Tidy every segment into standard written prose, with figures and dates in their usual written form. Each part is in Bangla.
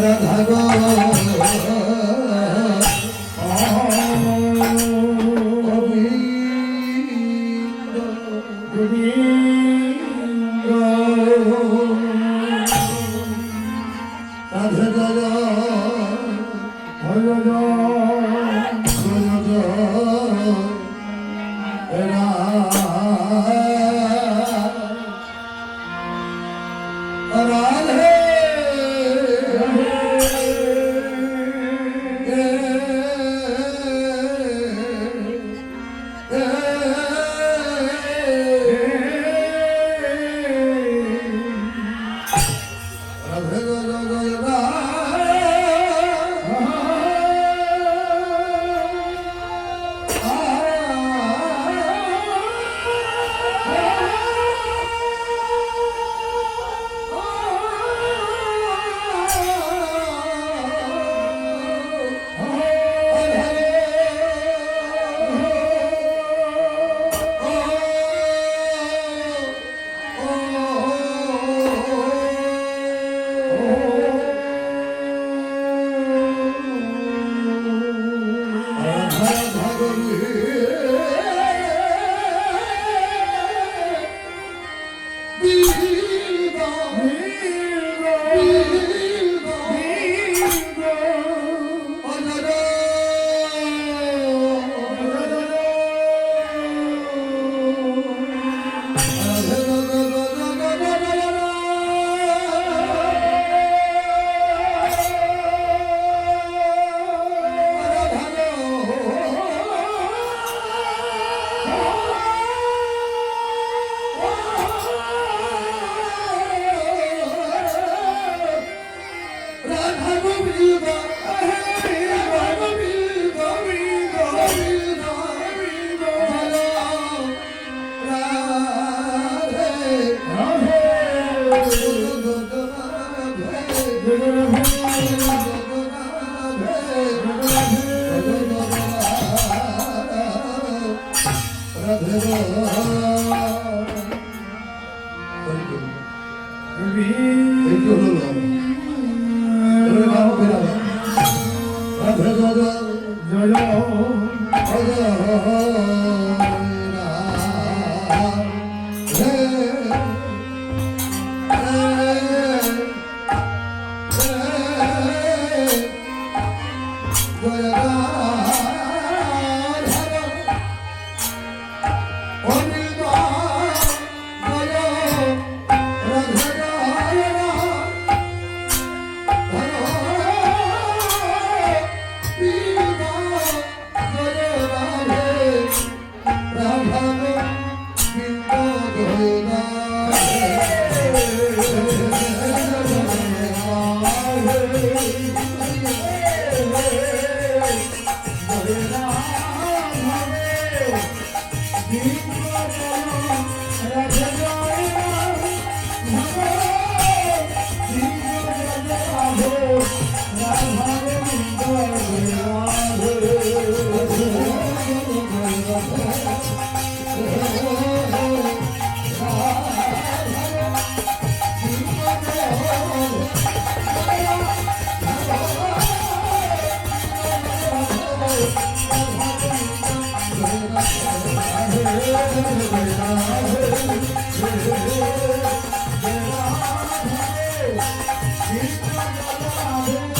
রাধা গো Hare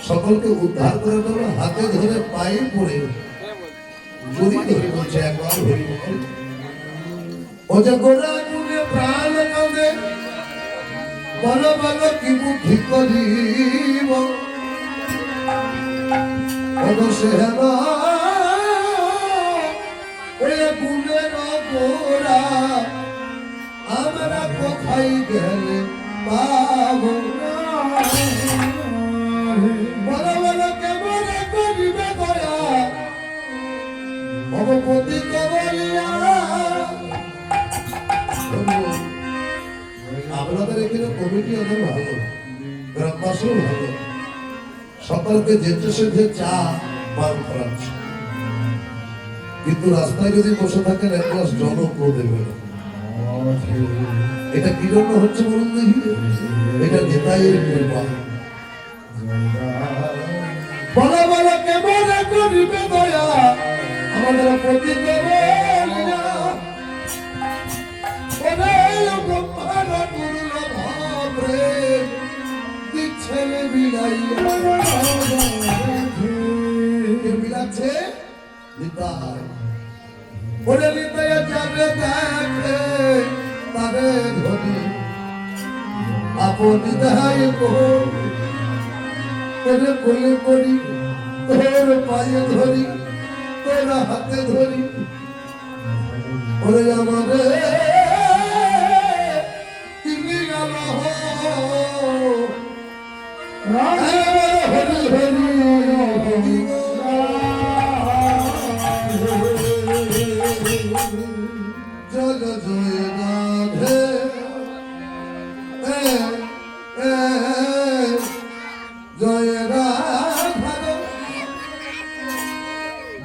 সকলকে উদ্ধার করে দেবো হাতে ধরে পায়ে পড়ে যদি ধরে বলছে একবার হরি ও যে গোড়া গুনে প্রাণ কাঁদে বল বল কি বুদ্ধি করিব সে গুণের গোড়া আমরা কোথায় গেলে পাব বল বল কেমন করিবে দয়া ভগবতী কবলিয়া আপনাদের এখানে কমিটি অনেক ভালো, গ্রামবাসীও ভালো, সকালকে যেতে সেতে চা পান করাচ্ছে, কিন্তু রাস্তায় যদি বসে থাকেন এক গ্লাস জলও দেবে। এটা কি জন্য হচ্ছে বলুন দেখি? এটা নেতাইয়ের কৃপা। বলা বলা কেমন করিবে দয়া আমাদের প্রতি দেবলিয়া ওরে ব্রহ্মার দুর্লভ ভাবে দিচ্ছে বিলাইয়া কে বিলাচ্ছে? নিতাই। ওরে নিতাইয়া যাবে দেখে তারে ধরি আপন নিতাই তোরে কোলে করি তোর পায়ে ধরি তোর হাতে ধরি ওরে আমারে তিনি গেল হরি হরি জয় জয় রাধে জয় রাধা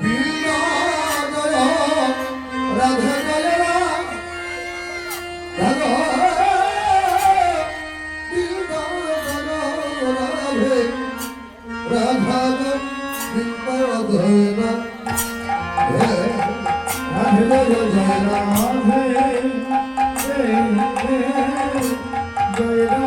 বিনা জয় রাধা জয় রাধা বিনা জয় রাধে রাধা বিনা জয় রাধে রাধে জয় রাধে জয় রাধে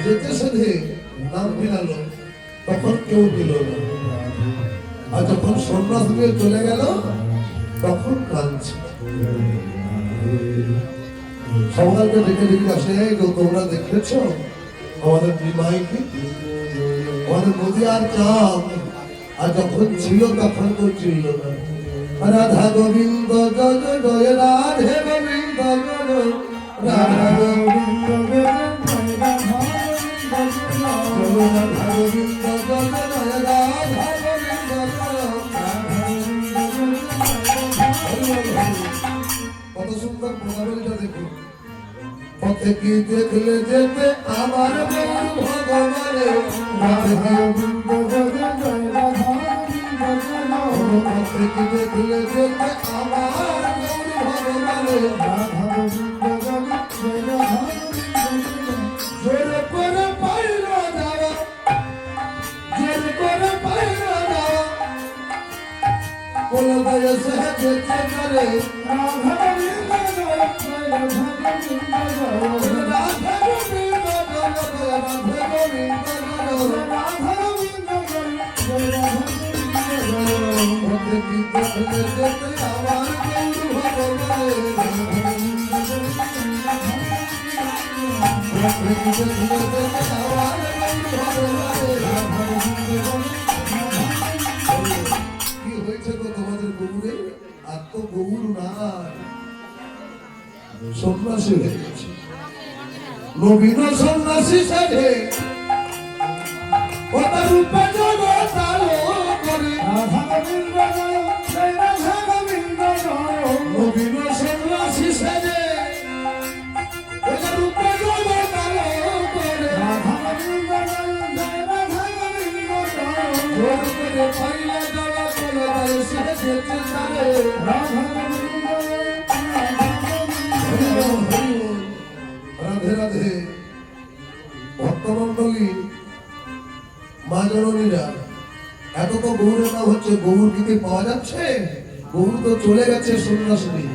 যেতে সাথে নাম ফেরালো তখন কেউ দিল না, আর যখন সন্ন্যাস নিয়ে চলে গেল তখন কাঁদছে। সবাইকে ডেকে ডেকে আসে, তোমরা দেখেছ আমাদের বিমাইকে, আমাদের নদী আর চাঁদ, আর যখন ছিল তখন তো ছিল না। রাধা গোবিন্দ জয় জয় রাধে গোবিন্দ জয় রাধা গোবিন্দ কত সুন্দর পদাবলীটা দেখুন। পথে কি দেখলে যেতে আমার ভগবানে পথে কি দেখলে যেতে আমার ভগবানে জোরে করে পাইল যাওয়া, জোরে করে পাইল যাওয়া, কলকাতা সে যেতে পারে রাধা গোবিন্দ জয় রাধা গোবিন্দ জয় রাধা গোবিন্দ জয় রাধা গোবিন্দ জয় রাধা গোবিন্দ জয় রাধা গোবিন্দ জয় যেতে আমার গৌর ভগবানে কি হয়েছে তো তোমাদের গৌরে? আর তো গৌর নাই, সন্ন্যাসী হয়ে গেছে। নবীন সন্ন্যাসী সাধে ওটা রূপে জগৎ আলো করে রাধা গোবিন্দ জয় রাধা গোবিন্দ জয়। নবীন সন্ন্যাসী সাধে ওটা রূপে জগৎ আলো করে রাধা গোবিন্দ জয় রাধা গোবিন্দ জয়। জোর করে পাইলে যাওয়া চলে যায় সে যেতে পারে রাধা গোবিন্দ জননীরা, এত তো গৌরের নাম হচ্ছে, গৌর গীতে পাওয়া যাচ্ছে? গৌর তো চলে গেছে সন্ন্যাসিনী।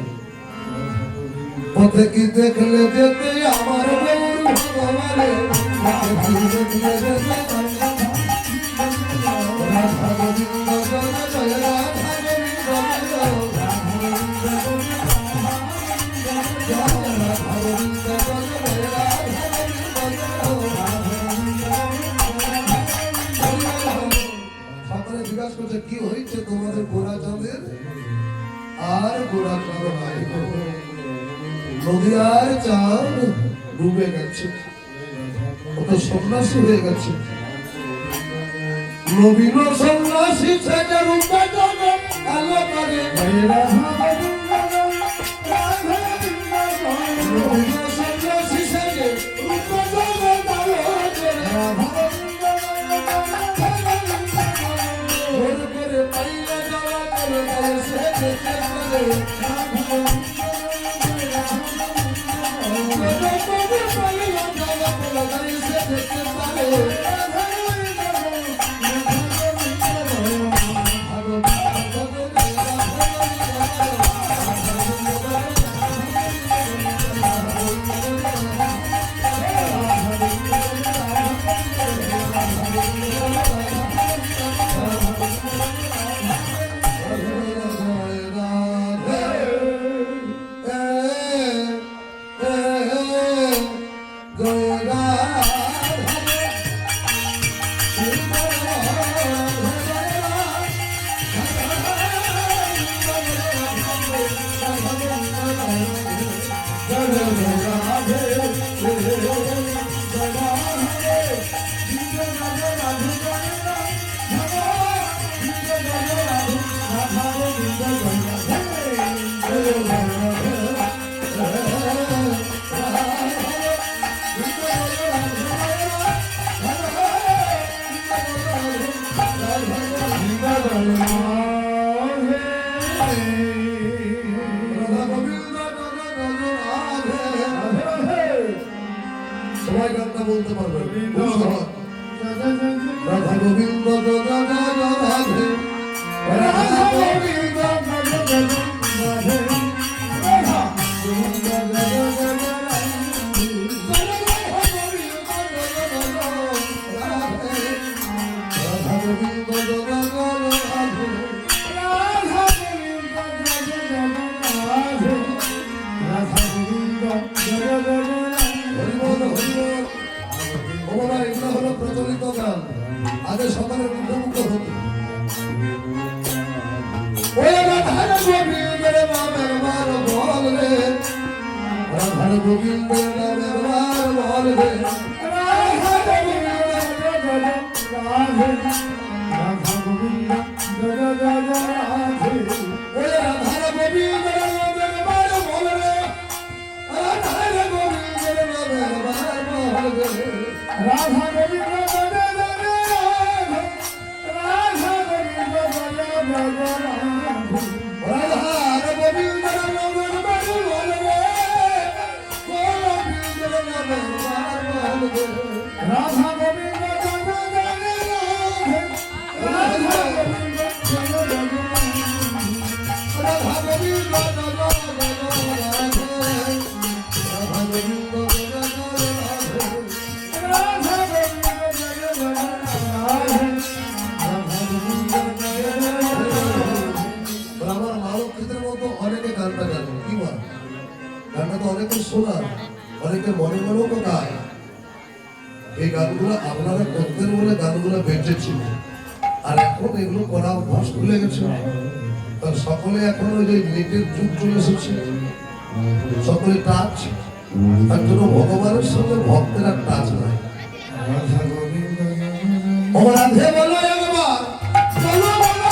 পথে কি দেখলে যেতে আমার গৌর ভগবানে, পথে কি দেখলে যেতে রাধা গোবিন্দ জয় জয় রাধা গোবিন্দ জয় রাধা গোবিন্দ জয় জয় রাধা গোবিন্দ। সকলে জিজ্ঞাসা করছে কি হয়েছে তোমাদের গোরাচাঁদের? আর গোরাচাঁদ নাই, নদী আর চাঁদ ডুবে গেছে, ও তো সন্ন্যাসী হয়ে গেছে। নবীন সন্ন্যাসী সেটা রূপে জগৎ আলো করে, নবীন সন্ন্যাসী সেটা রূপে জগৎ আলো করে, পাইলে যাওয়া করে সে যেতে পারে। সবাই গানটা বলতে পারবে। রাধা গোবিন্দ রাধে, রাধা গোবিন্দ প্রচলিত গান, আগে সকালে মুক্ত হতো। রাধার গোবিন্দের নামের বার বল রে, রাধার গোবিন্দের নামের বার বল রে, রাধা গোবিন্দ রাধে, রাধা গোবিন্দ রাধে, রাধার গোবিন্দের নামের বার বল রে, রাধার গোবিন্দের নামের বার বল রে, রাধা গোবিন্দ রাধা গোবিন্দ আমার মালক্ষেত্রের মতো অনেকে গানটা জানে, কি বল? গানটা তো অনেকে শোনা, অনেকে মনে মনেও তো গায়। এই গানগুলো আপনারা করতেন বলে গানগুলো বেঁচেছিল, আর এখন এগুলো করা অভ্যাস ভুলে গেছে। তার সকলে এখন ওই যে নেটের যুগ চলে এসেছে, সকলে টাচ, তার জন্য ভগবানের সঙ্গে ভক্তের আর টাচ নাই। রাধে বলো একবার, বলো বলো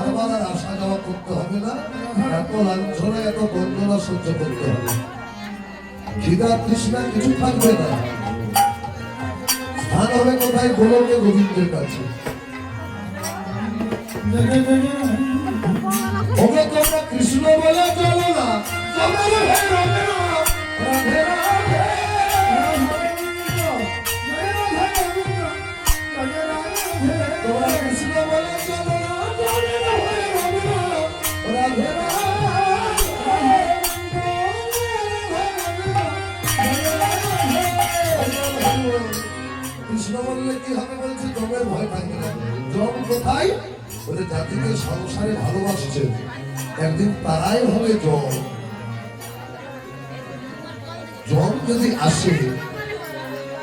বারবার আর আসা যাওয়া করতে হবে না, এত লাঞ্ছনা এত বন্দনা সহ্য করতে হবে। খিদা তৃষ্ণা কিছু থাকবে না। স্থান হবে কোথায়? গোলকে গোবিন্দের কাছে। ওকে তোমরা কৃষ্ণ বলে চলো না, তোমরা কৃষ্ণ বলে চলো না, রাধে কৃষ্ণ বললে কি হবে বলছে? জমের ভয় থাকবে না। জম কোথায়? বলে জাতিকে সংসারে ভালোবাসছে, একদিন তারাই হবে জম। জম যদি আসে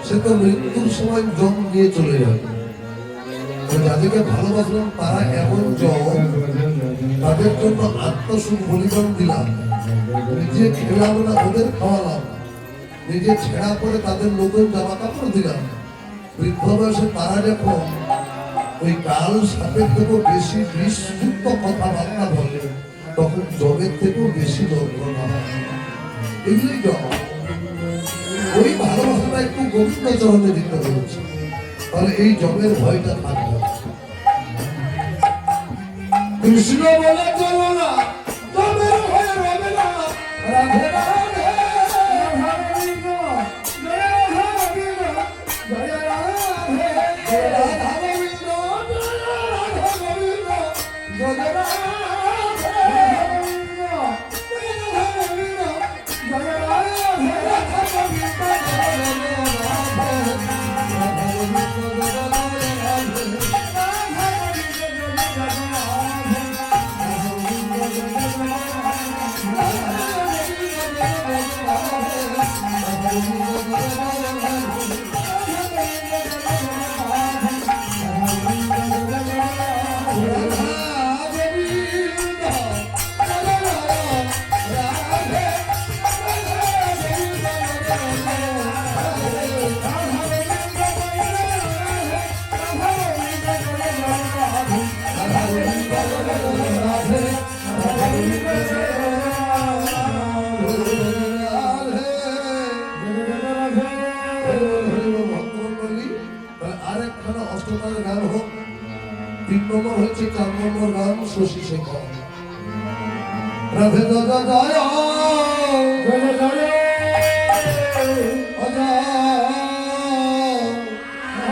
সে তো মৃত্যুর সময় জম নিয়ে চলে যাবে। যাদেরকে ভালোবাসলাম তারা এমন জম, তাদের জন্য আত্মসুখ বলিদান দিলাম, নিজে খেলাম না ওদের খাওয়ালাম, নিজে ছেঁড়া করে তাদের নতুন জামা কাপড় দিলাম। বৃদ্ধ বয়সে তারা যখন ওই কাল সাপের থেকেও বেশি বিষযুক্ত কথাবার্তা বলে, তখন জমের থেকেও বেশি যন্ত্রণা হয়। এগুলোই জম। ওই ভালোবাসাটা একটু গোবিন্দ চরণে দিতে হয়েছে, তাহলে এই জমের ভয়টা থাকবে। কৃষ্ণ বলে চলো না, জমের ভয় রবে না, রাধে রাধে গান হোক। 3 নম্বর হচ্ছে 4 নম্বর গান শশী শেখর। রাধে দাদা জয় জয় জয়